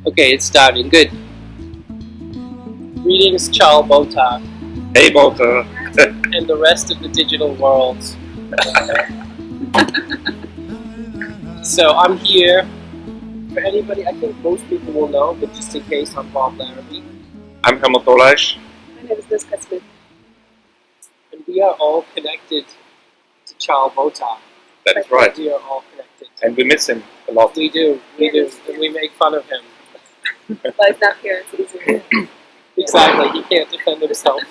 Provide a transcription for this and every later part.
Okay, it's starting. Good. Greetings, Charl Botha, Hey, Botha. and the rest of the digital world. So I'm here. For anybody, I think most people will know, but just in case, I'm Bob Laramee. I'm Helmut Doleisch. My name is Noeska Smit. And we are all connected to Charl Botha. That is right. We are all connected. And we miss him a lot. We do. And we make fun of him. But he's not here, it's easier. Exactly, he can't defend himself.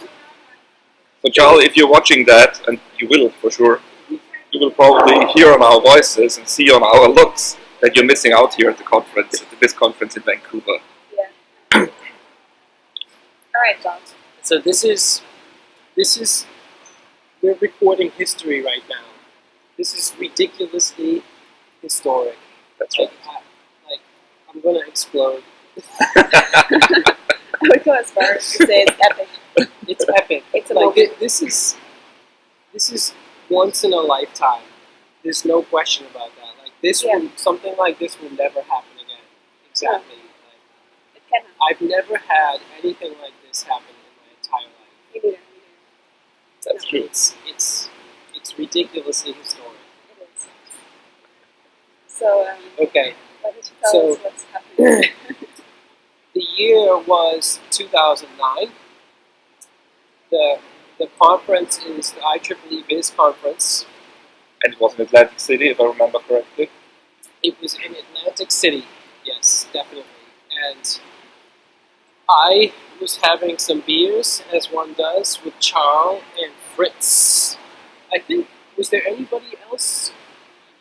So, Charl, if you're watching that, and you will for sure, you will probably hear on our voices and see on our looks that you're missing out here at the conference, at the VIS conference in Vancouver. Yeah. Alright, John. So this is, we're recording history right now. This is ridiculously historic. That's right. I'm gonna explode. I would go as far as to say it's epic. It's epic. It's a like moment. this is once in a lifetime. There's no question about that. Like this, something like this will never happen again. Exactly. Yeah. It cannot. I've never had anything like this happen in my entire life. Me neither. That's true. It's ridiculously historic. It is. So, Okay. why don't you tell us what's happening? The year was 2009. The conference is the IEEE VIS conference. And it was in Atlantic City, if I remember correctly. It was in Atlantic City, yes, definitely. And I was having some beers, as one does, with Charl and Fritz. I think, was there anybody else?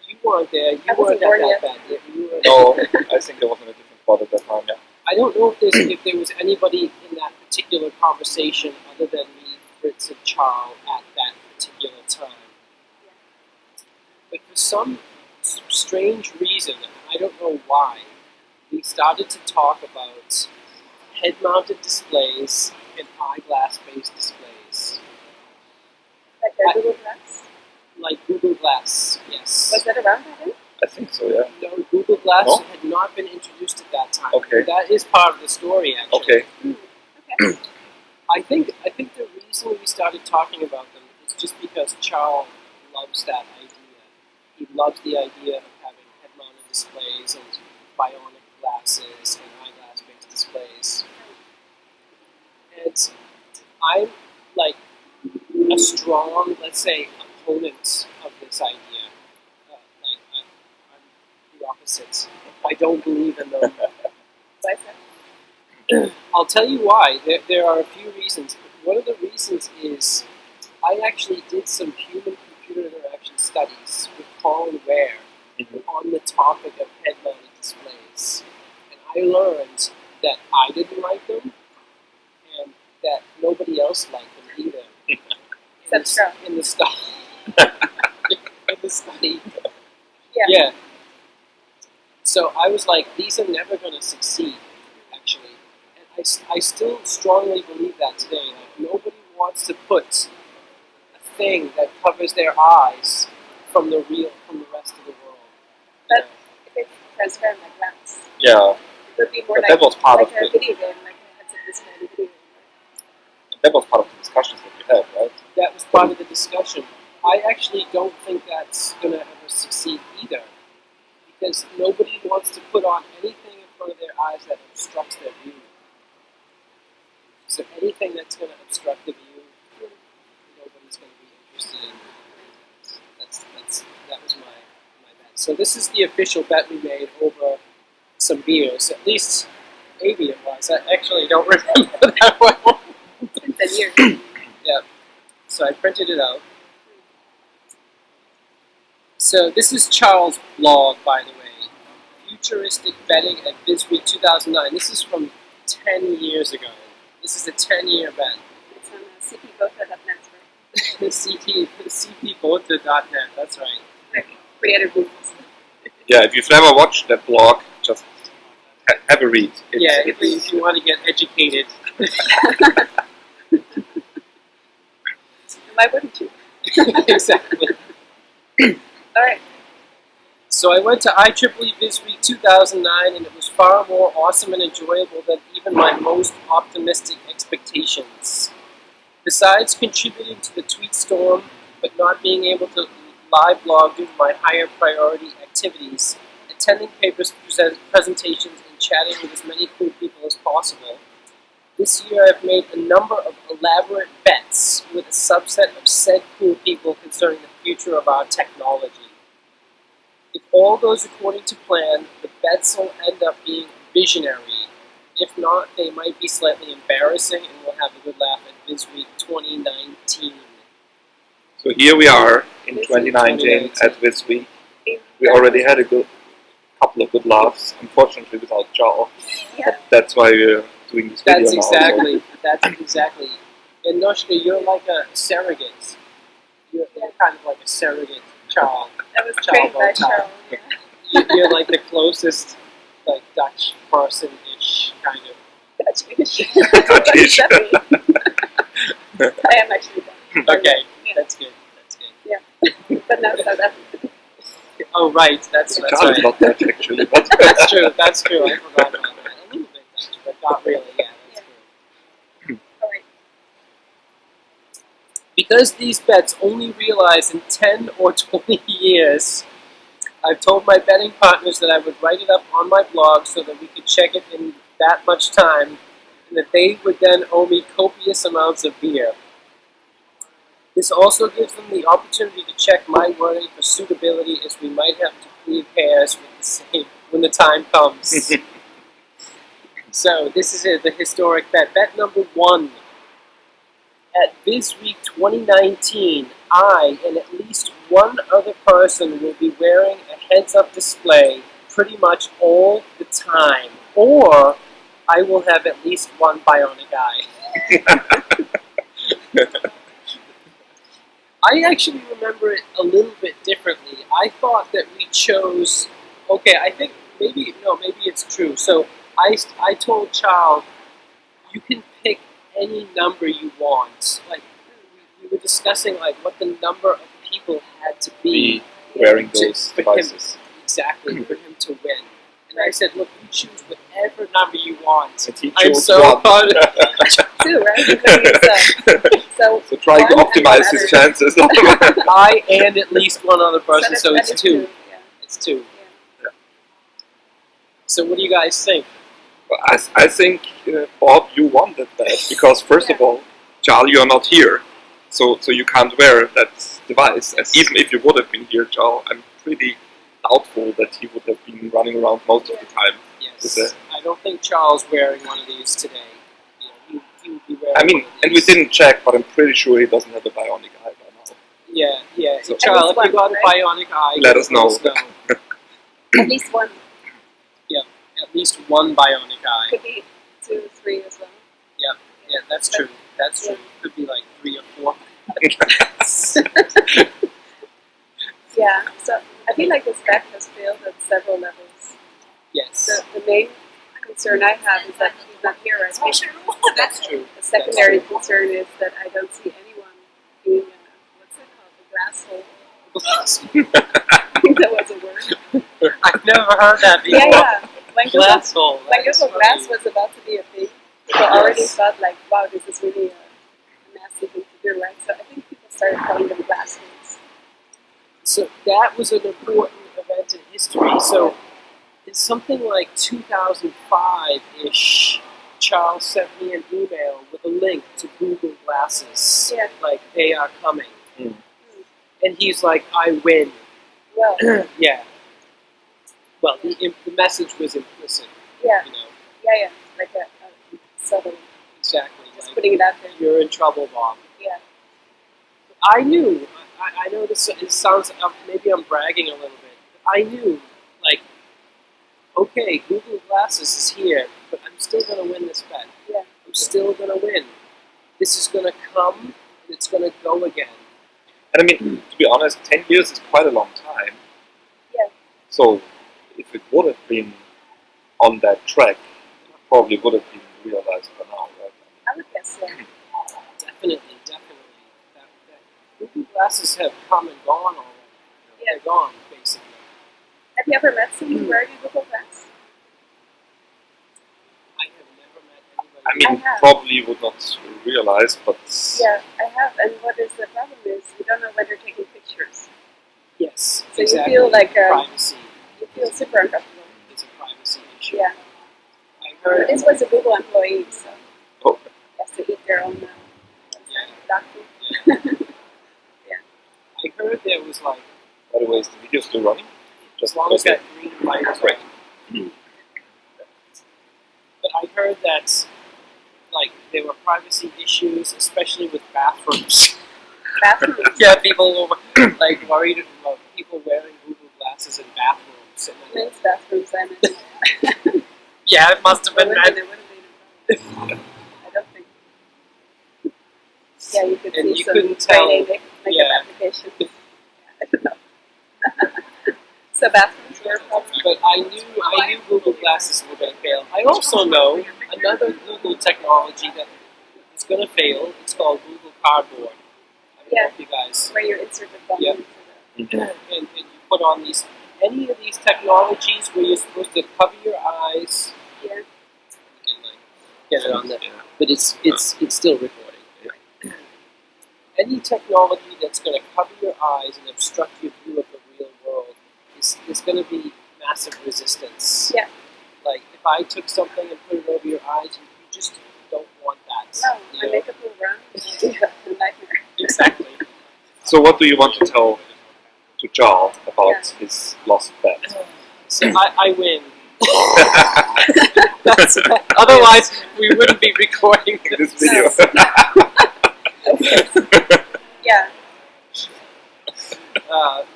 You weren't there. You weren't at that bad. No, I think there was in a different spot at that time, yeah. I don't know if there was anybody in that particular conversation other than me, Fritz, and Charl at that particular time. But for some strange reason, I don't know why, we started to talk about head-mounted displays and eyeglass-based displays. Like Google Glass? Like Google Glass, yes. Was that around then? I think so, yeah. No, Google Glass No? had not been introduced at that time. Okay. That is part of the story, actually. Okay. Okay. I think the reason we started talking about them is just because Charl loves that idea. He loves the idea of having head-mounted displays and bionic glasses and eyeglass-based displays. And I'm like a strong, let's say, opponent of this idea. I'm the opposite. I don't believe in them. Why is that? I'll tell you why. There are a few reasons. One of the reasons is I actually did some human-computer interaction studies with Colin Ware on the topic of head-mounted displays. And I learned that I didn't like them and that nobody else liked them either. That's true. In the study. In the study. Yeah. So I was like, these are never going to succeed, actually. And I still strongly believe that today. Like, nobody wants to put a thing that covers their eyes from the rest of the world. But if it's transparent like glass, Yeah. it would be more But like, that was part like of a it. video game, like a headset display in a video game. That was part of the discussions that we had, right? That was part of the discussion. I actually don't think that's going to ever succeed either. Because nobody wants to put on anything in front of their eyes that obstructs their view. So anything that's going to obstruct the view, nobody's going to be interested in. That was my bet. So this is the official bet we made over some beers. At least maybe it was. I actually don't remember that well. It's been 10 years. Yeah. So I printed it out. So this is Charl's blog, by the way. Futuristic Betting at VIS Week 2009. This is from 10 years ago. This is a 10-year bet. It's on cpbotha.net, right? cpbotha.net, that's right. Pretty other movies. Yeah, if you've never watched that blog, just have a read. If you want to get educated. Why wouldn't you? Exactly. Alright. So I went to IEEE VIS Week 2009, and it was far more awesome and enjoyable than even my most optimistic expectations. Besides contributing to the tweet storm, but not being able to live blog due to my higher priority activities, attending papers, presentations, and chatting with as many cool people as possible, this year I've made a number of elaborate bets with a subset of said cool people concerning the future of our technology. If all goes according to plan, the bets will end up being visionary. If not, they might be slightly embarrassing, and we'll have a good laugh at VIS Week 2019. So here we are in 2019 at VIS Week. We already had a couple of good laughs, unfortunately without Charl. Yeah. That's why we're doing this video now. That's exactly. And Noeska, you're like a surrogate. You're kind of like a surrogate Charl. That was Charl trained by Botha. Charl. Yeah. You're like the closest, like Dutch person-ish kind of. Dutch-ish. Dutch-ish. I am actually Dutch. Okay, Yeah. that's good. That's good. Yeah. But now South Africa. Oh right, that's Charl is right. not Dutch actually, but That's true. That's true. I forgot about that. A little bit Dutch, but not really. Yeah, that's true. Alright. Because these bets only realize in 10 or 20 years, I've told my betting partners that I would write it up on my blog so that we could check it in that much time, and that they would then owe me copious amounts of beer. This also gives them the opportunity to check my wording for suitability, as we might have to plead pairs with the same when the time comes. So this is it, the historic bet. Bet number 1. At VIS Week 2019, I and at least one other person will be wearing a heads-up display pretty much all the time, or I will have at least one bionic eye. I actually remember it a little bit differently. I thought that we chose, okay, I think maybe it's true. So I told Charl, you can pick any number you want. Like, we were discussing like what the number of people had to be wearing to- those for him- devices. exactly, for him to win. And I said, look, you choose whatever number you want. And he I'm chose so one. proud. 2, right? So So trying to one and optimize one his other. chances. I and at least one other person, so that it's is 2. Yeah. It's 2. Yeah. So what do you guys think? Well, I think, Bob, you won that bet because first of all, Charl, you are not here, so you can't wear that device. And even if you would have been here, Charl, I'm pretty doubtful that he would have been running around most of the time. Yes. I don't think Charles wearing one of these today. You know, he would be wearing I mean, one of and we these. didn't check, but I'm pretty sure he doesn't have a bionic eye by now. Yeah. So- Charles, if At you least got one, a bionic eye, Let us know. At least one. At least one bionic eye. Could be 2, 3 as well. Yeah, that's true. That's true. Could be like 3 or 4. Yeah. So I feel like this bet has failed at several levels. Yes. The main concern I have is that he's not here, right? That's true. The secondary concern is that I don't see anyone being what's it called, the glass hole. I think that was a word. I've never heard that before. Yeah. When Glass hole. When That is Google funny. Glass was about to be a thing, people already thought like, wow, this is really a nasty thing to do, right? So I think people started calling them glass holes. So that was an important event in history. So it's something like 2005-ish. Charles sent me an email with a link to Google Glasses. Yeah. Like, they are coming. Mm. And he's like, I win. Well, Yeah. Well, the message was implicit, yeah, you know. yeah, like a subtle, Exactly. just Like, putting it out there. you're in trouble, Bob. Yeah, I knew. I know this. It sounds. Maybe I'm bragging a little bit. But I knew. Like, okay, Google Glasses is here, but I'm still gonna win this bet. yeah, I'm still gonna win. This is gonna come, and it's gonna go again. And I mean, to be honest, 10 years is quite a long time. Yeah. So, if it would have been on that track, it probably would have been realized by now, right? I would guess so. Definitely. That Google Glasses have come and gone already. Yeah. They're gone, basically. Have you ever met someone wearing a Google Glass? I have never met anybody. I mean, I have. probably you would not realize, but Yeah, I have. And what is the problem is you don't know when they're taking pictures. Yes, So exactly. you feel like privacy. you feel super uncomfortable. It's a privacy issue. Yeah. I heard. This was a Google employee, so oh, he has to eat their own Yeah. dog food. I heard there was like, by the way, is the video still running? as long as that green light is Great. on. But I heard that like there were privacy issues, especially with bathrooms. Bathrooms. Yeah, people were like worried about people wearing Google glasses in bathrooms. And then, Men's bathrooms, I imagine. yeah, it must have been Women, men. they would have made it. I don't think. Yeah, you could And see you some couldn't tell. grainy makeup Yeah. application. I don't know. So bathrooms were a problem. But I knew Google glasses were going to fail. I also know another Google technology that is going to fail. It's called Google Cardboard. I don't know if you guys. Where you insert the phone Yeah. into the... And you put on these any of these technologies where you're supposed to cover your eyes. Yeah. You can like get it on there, but it's still recording. Any technology that's going to cover your eyes and obstruct your view of the real world is going to be massive resistance. Yeah. Like if I took something and put it over your eyes, you just don't want that. No, you my know? makeup will run. It's a nightmare. Exactly. So what do you want to tell to Charl about his lost bet? So I win. Otherwise, we wouldn't be recording This video. Yeah.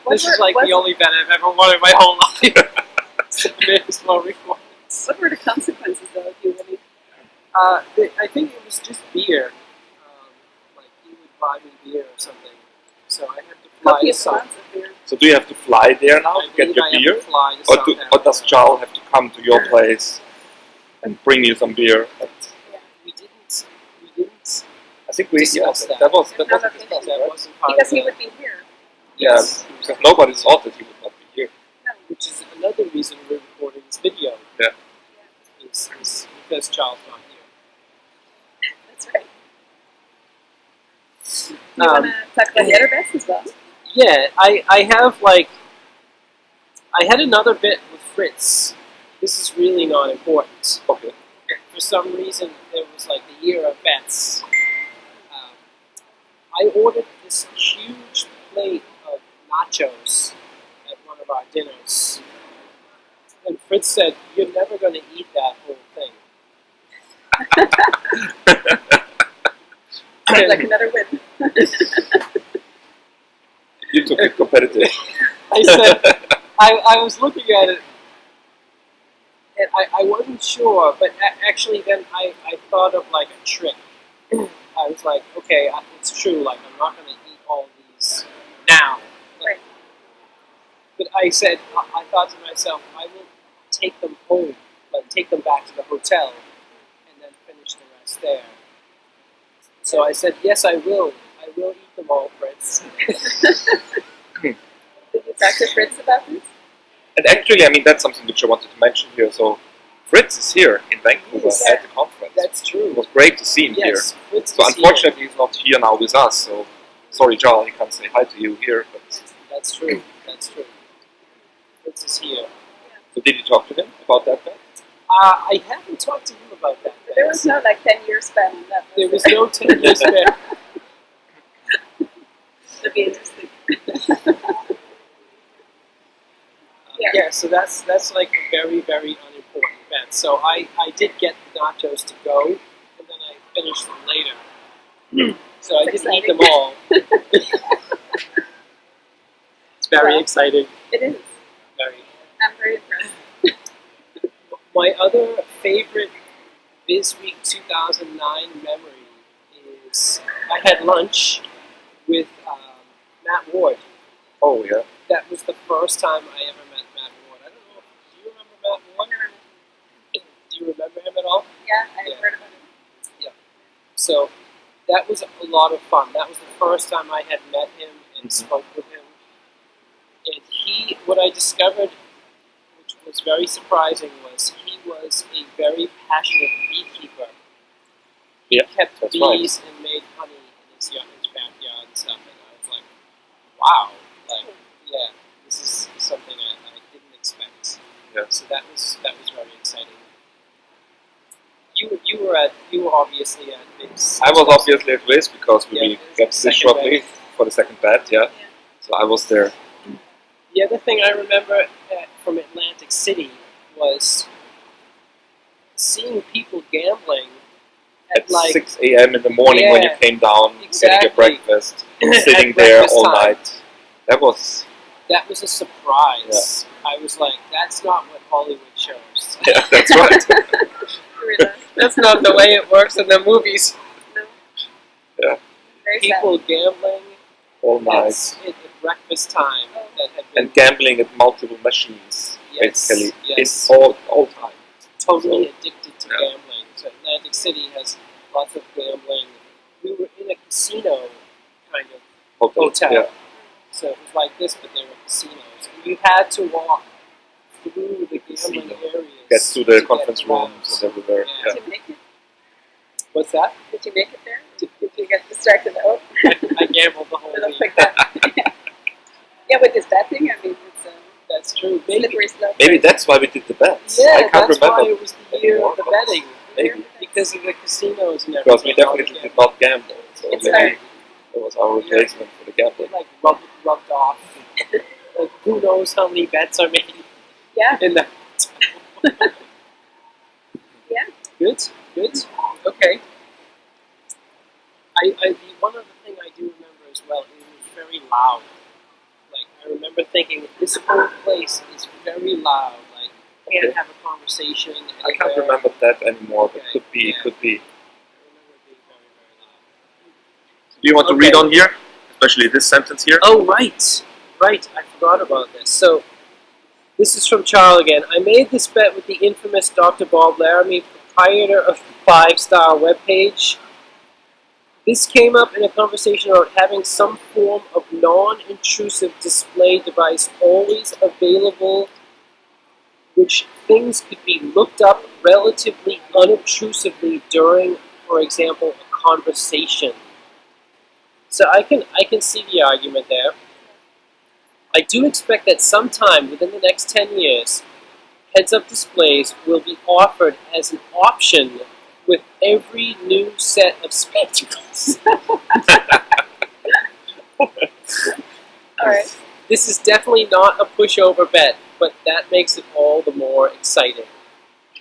This is like the only bet I've ever won in my whole life. May as well record. What were the consequences though if you really... I think it was just beer. Like he would buy me beer or something. So I had to fly to Copious South. amounts of beer. So do you have to fly there now I to get believe your I have beer? to fly to South Or does Africa. Charl have to come to your place and bring you some beer? We didn't I think we discuss that. that. was There's that no was location. discussed, That right? wasn't part Because of he the- would be here. Yes. Because nobody thought that he would not be here. No. Which is another reason we're recording this video. Yeah. Is because Charles not here. That's right. You want to talk about the other bets as well? Yeah, I have like I had another bit with Fritz. This is really not important. Okay. For some reason, there was like the year of bets. I ordered this huge plate of nachos at one of our dinners, and Fritz said, "You're never going to eat that whole thing." Sounds like another win. You took it competitive. I said, I was looking at it, and I wasn't sure, but actually then I thought of like a trick. I was like, okay, it's true, like I'm not going to eat all these now. Right. But I said, I thought to myself, I will take them home, like take them back to the hotel, and then finish the rest there. So I said, yes, I will eat them all, Fritz. Did you talk to Fritz about this? And actually, I mean, that's something which I wanted to mention here. So Fritz is here in Vancouver Yes. at the conference. That's It true. was great to see him Yes, here. Fritz So is unfortunately, he's not here now with us. So sorry, Charl, he can't say hi to you here. But here. That's true. That's true. Fritz is here. so did you talk to him about that bet? I haven't talked to him about that. But there was no like 10-year span on that. There was no 10 years there. That'd be interesting. Yeah, so that's like a very, very unimportant bet. So I did get the nachos to go, and then I finished them later. So I That's didn't eat exciting. them all. It's very Well. exciting. It is. Very. I'm very impressed. My other favorite VIS Week 2009 memory is I had lunch with Matt Ward. Oh yeah. That was the first time I ever met Matt Ward. I don't know, do you remember Matt Ward? Do you remember him at all? Yeah, I've Yeah. heard about it. So that was a lot of fun. That was the first time I had met him and spoke with him. And what I discovered was very surprising was he was a very passionate beekeeper. He Yeah, kept that's bees and made honey in his backyard and stuff, and I was like, wow, like, yeah, this is something I didn't expect. Yeah. So that was very exciting. You were obviously at VIS. I was obviously at VIS because we Yeah, got this second shortly batch. for the second batch, yeah. So I was there The other thing I remember from Atlantic City was seeing people gambling at like 6 a.m. in the morning when you Yeah, came down, getting exactly. your breakfast, sitting At there breakfast all time. night. That was, That was a surprise. I was like, that's not what Hollywood shows. yeah, that's right. Really? That's not the way it works in the movies. No. Yeah. Very People gambling All night. at breakfast time that had been And gambling at multiple machines, Yes, basically. yes. It's all time. totally addicted to Yeah. gambling. So Atlantic City has lots of gambling. We were in a casino kind of hotel. Yeah. So it was like this, but there were casinos. And you had to walk through the gambling Casino. areas. Get to the get conference rooms. rooms and everywhere. Yeah. Yeah. Did you make it? What's that? Did you make it there? Did you get distracted out? I gambled the whole Little week. quick bet. Yeah, with this betting, I mean, it's That's true. Maybe, slippery slope. Maybe that's why we did the bets. yeah, I can't that's remember. why it was the year of the anymore, but betting. Maybe. Because of the casinos and everything. Because we all the definitely did gambling. not gamble. So It's maybe like- it was our replacement for the gambling. Like rubbed off. Like who knows how many bets are made Yeah, in that. yeah. Good. Okay. One other thing I do remember as well, it was very loud. Like I remember thinking, this whole place is very loud. Like can't Okay. have a conversation. I can't anywhere. remember that anymore, but Okay, could be. yeah. Could be. I remember it being very, very loud. Do you want to Okay. read on here? Especially this sentence here? Oh, right. I forgot about this. So, this is from Charl again. I made this bet with the infamous Dr. Bob Laramee, proprietor of the 5-star webpage. This came up in a conversation about having some form of non-intrusive display device always available, which things could be looked up relatively unobtrusively during, for example, a conversation. So I can see the argument there. I do expect that sometime within the next 10 years, heads-up displays will be offered as an option with every new set of spectacles. Alright. This is definitely not a pushover bet, but that makes it all the more exciting.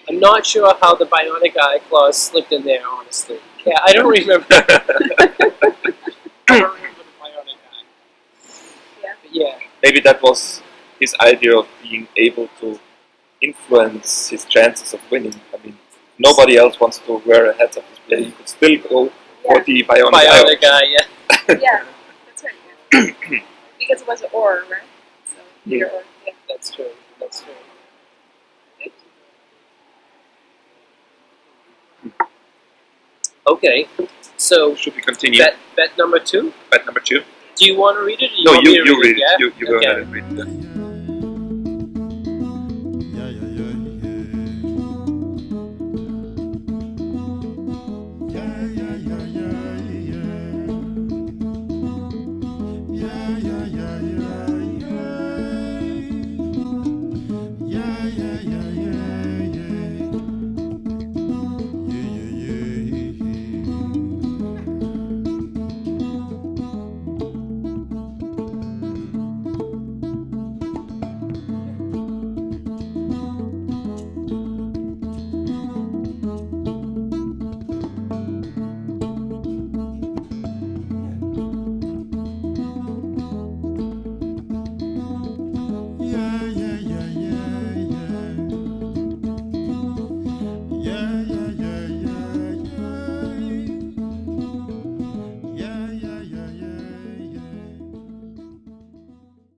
I'm not sure how the bionic eye clause slipped in there, honestly. Yeah, I don't remember. I don't remember the bionic eye. Yeah. But yeah. Maybe that was his idea of being able to influence his chances of winning. I mean, nobody else wants to wear a heads-up display. You could still go for Yeah, the bionic eye. Bionic eye, yeah. yeah. That's right. Yeah. Because it was an or, right? So either or. Yeah. That's true. Okay, so Should we continue? bet number 2. Bet number 2? Do you want to read it? Or No, want me you to read it. Yeah? You go Okay. ahead and read it.